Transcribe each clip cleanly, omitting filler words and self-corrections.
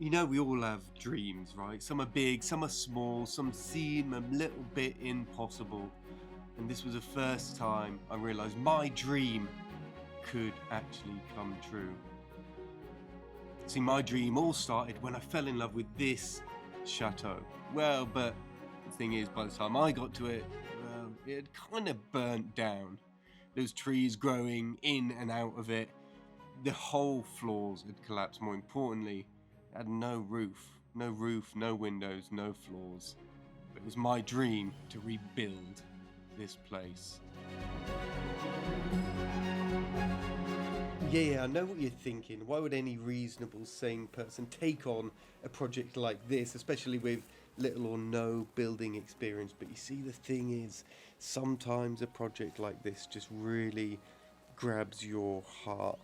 You know, we all have dreams, right? Some are big, some are small, some seem a little bit impossible. And this was the first time I realised my dream could actually come true. See, my dream all started when I fell in love with this chateau. Well, but the thing is, by the time I got to it, well, it had kind of burnt down. There was trees growing in and out of it. The whole floors had collapsed. More importantly, it had no roof, no windows, no floors. But it was my dream to rebuild this place. Yeah, I know what you're thinking. Why would any reasonable, sane person take on a project like this, especially with little or no building experience? But you see, the thing is, sometimes a project like this just really grabs your heart.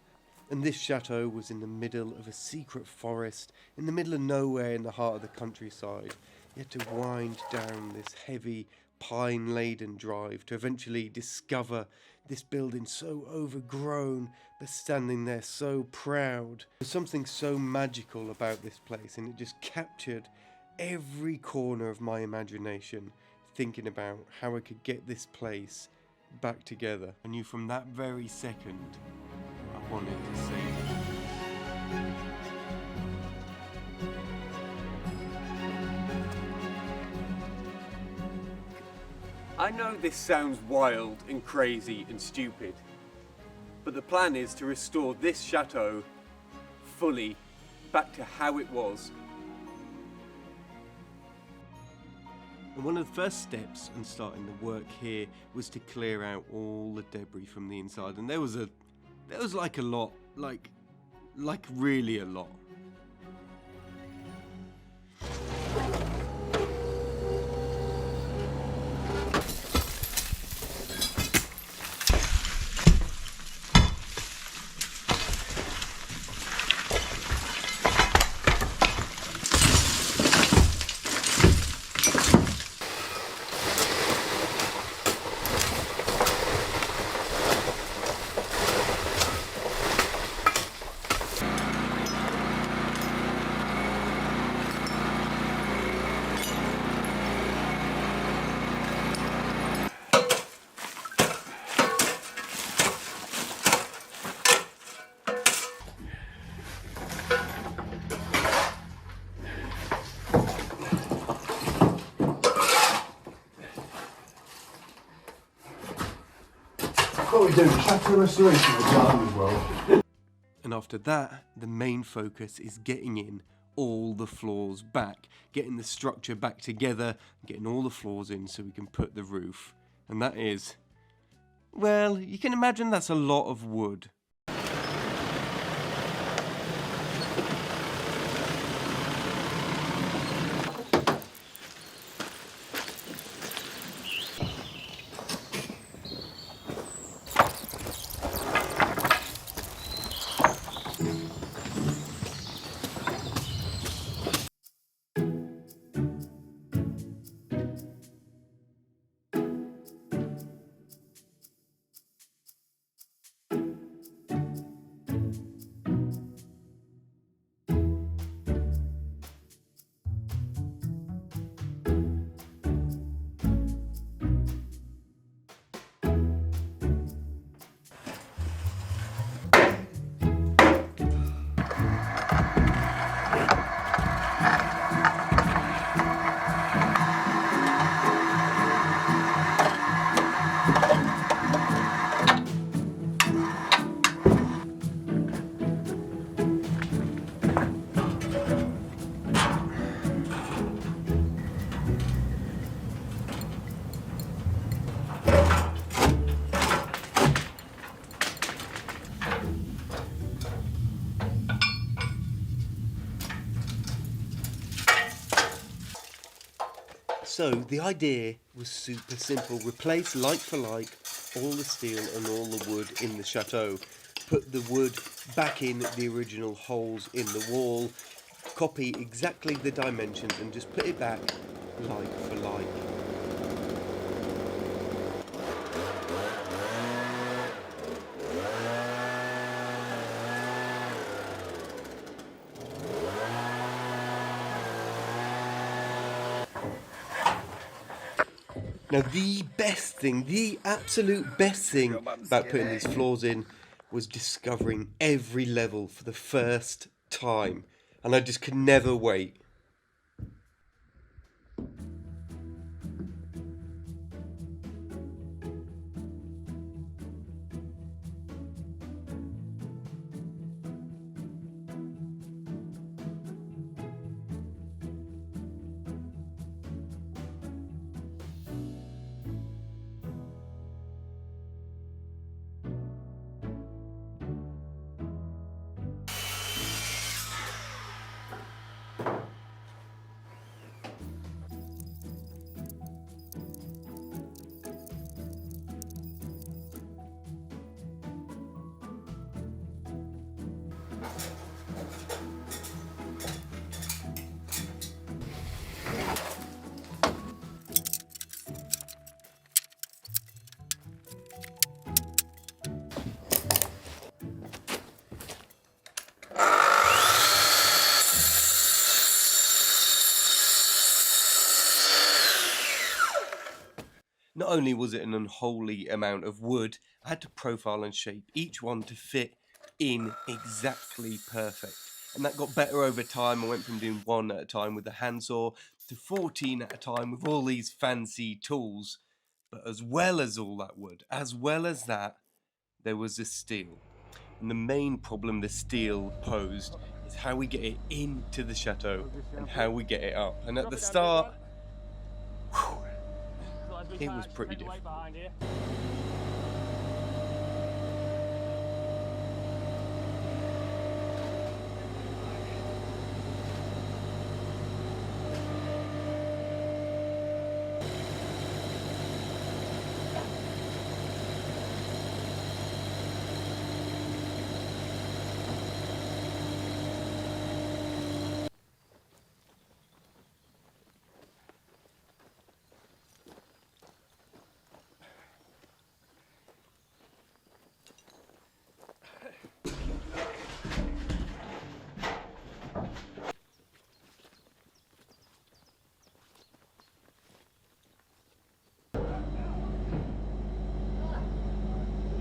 And this chateau was in the middle of a secret forest, in the middle of nowhere in the heart of the countryside. You had to wind down this heavy, pine-laden drive to eventually discover this building so overgrown, but standing there so proud. There's something so magical about this place, and it just captured every corner of my imagination, thinking about how I could get this place back together. I knew from that very second I wanted to save it. I know this sounds wild and crazy and stupid, but the plan is to restore this chateau fully back to how it was. And one of the first steps in starting the work here was to clear out all the debris from the inside. And there was like a lot, like really a lot. What we do, chateau restoration of the garden as well. And after that, the main focus is getting in all the floors back, getting the structure back together, getting all the floors in so we can put the roof. And that is, well, you can imagine that's a lot of wood. So the idea was super simple. Replace like for like all the steel and all the wood in the chateau. Put the wood back in the original holes in the wall. Copy exactly the dimensions and just put it back like for like. Now the best thing, the absolute best thing about putting these floors in was discovering every level for the first time. And I just could never wait. Not only was it an unholy amount of wood, I had to profile and shape each one to fit in exactly perfect. And that got better over time. I went from doing 1 at a time with the handsaw to 14 at a time with all these fancy tools. But as well as all that wood, as well as that, there was the steel. And the main problem the steel posed is how we get it into the chateau and how we get it up. And at the start, it was pretty difficult.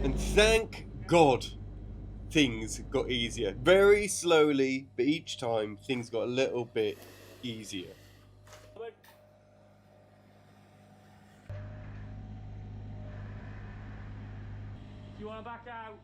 And thank God things got easier. Very slowly, but each time things got a little bit easier. You want to back out?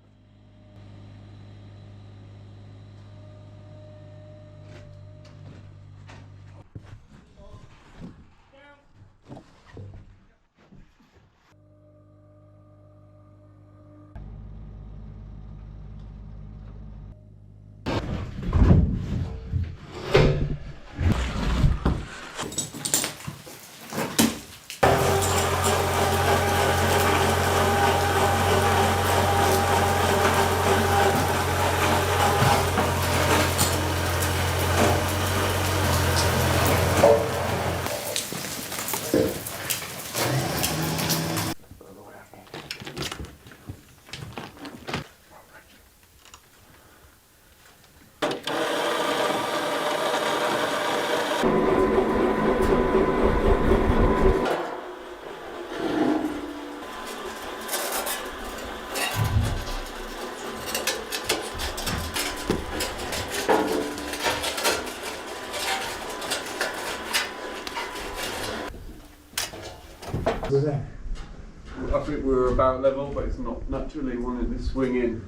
We're there. I think we were about level, but it's not naturally wanting to swing in.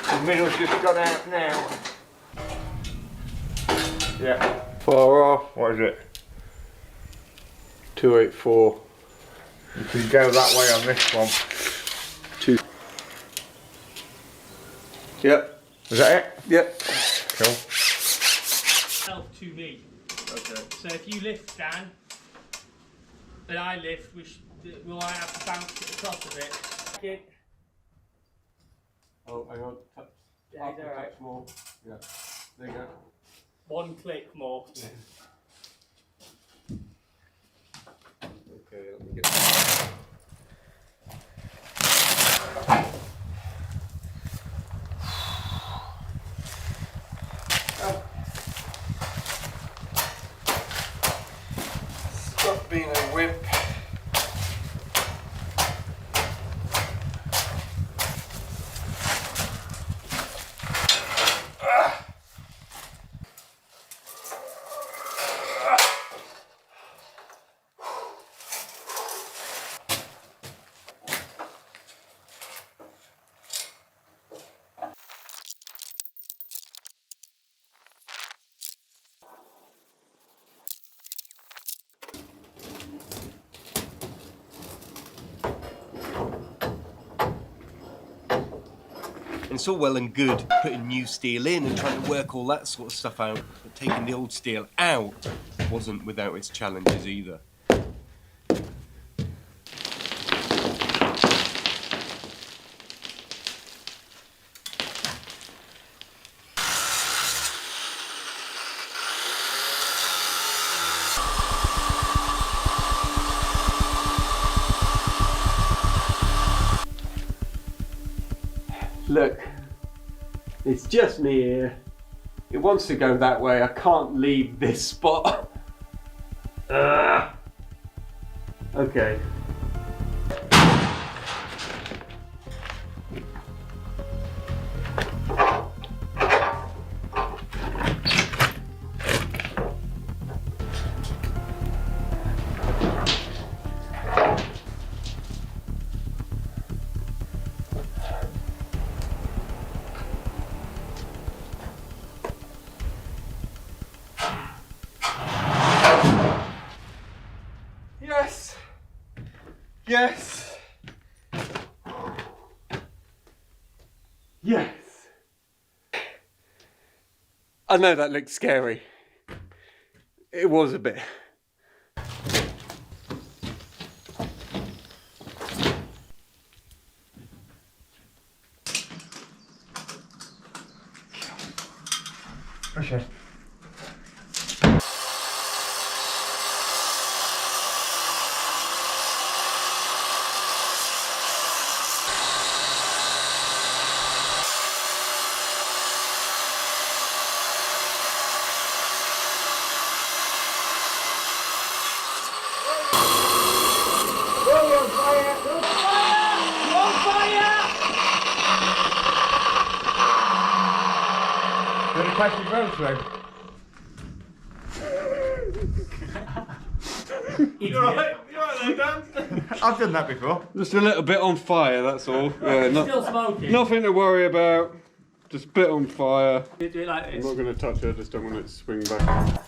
The middle's just got out now. Yeah. Far off. What is it? 284. You can go that way on this one. 2. Yep. Is that it? Yep. Cool. To me. Okay. So if you lift, Dan, and I lift, which we might have to bounce it across a bit. Okay. Oh, hang on. Yeah, he's alright. Touch more. Yeah. There you go. One click more. Yeah. Okay, let me get. Stop being a wimp. And it's all well and good putting new steel in and trying to work all that sort of stuff out, but taking the old steel out wasn't without its challenges either. Look, it's just me here. It wants to go that way. I can't leave this spot. Okay. Yes! Yes! Yes! I know that looked scary. It was a bit. Okay. You want to catch your road through? You alright? I've done that before. Just a little bit on fire, that's all. Yeah, Still smoking. nothing to worry about. Just a bit on fire. You do it like I'm this. not going to touch it, I just don't want it to swing back.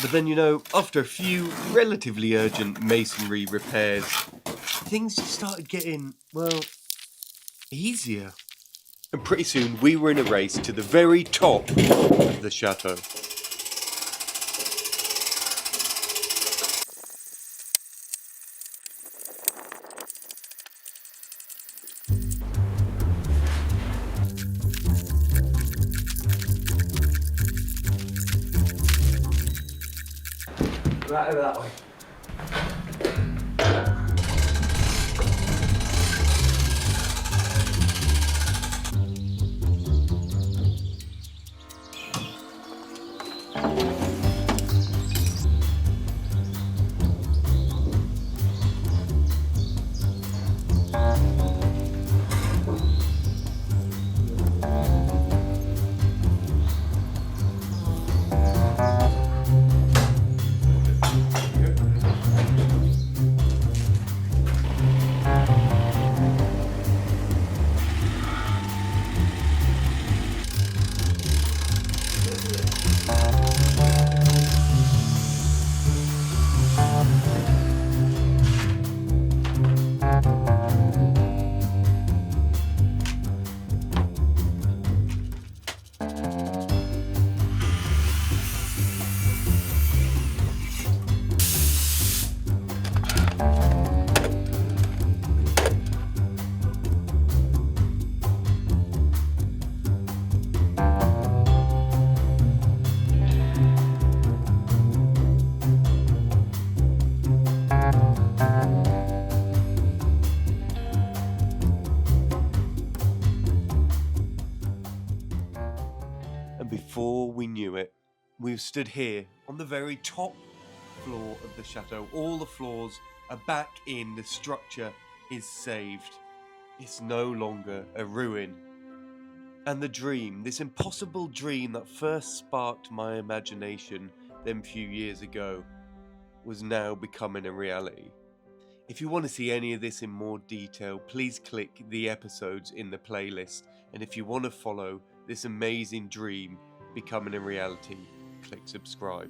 But then, you know, after a few relatively urgent masonry repairs, things just started getting, well, easier. And pretty soon we were in a race to the very top of the chateau. Right over that way. before we knew it, we've stood here on the very top floor of the chateau. All the floors are back in, the structure is saved. It's no longer a ruin. And the dream, this impossible dream that first sparked my imagination them few years ago, was now becoming a reality. If you want to see any of this in more detail, please click the episodes in the playlist. And if you want to follow this amazing dream becoming a reality, click subscribe.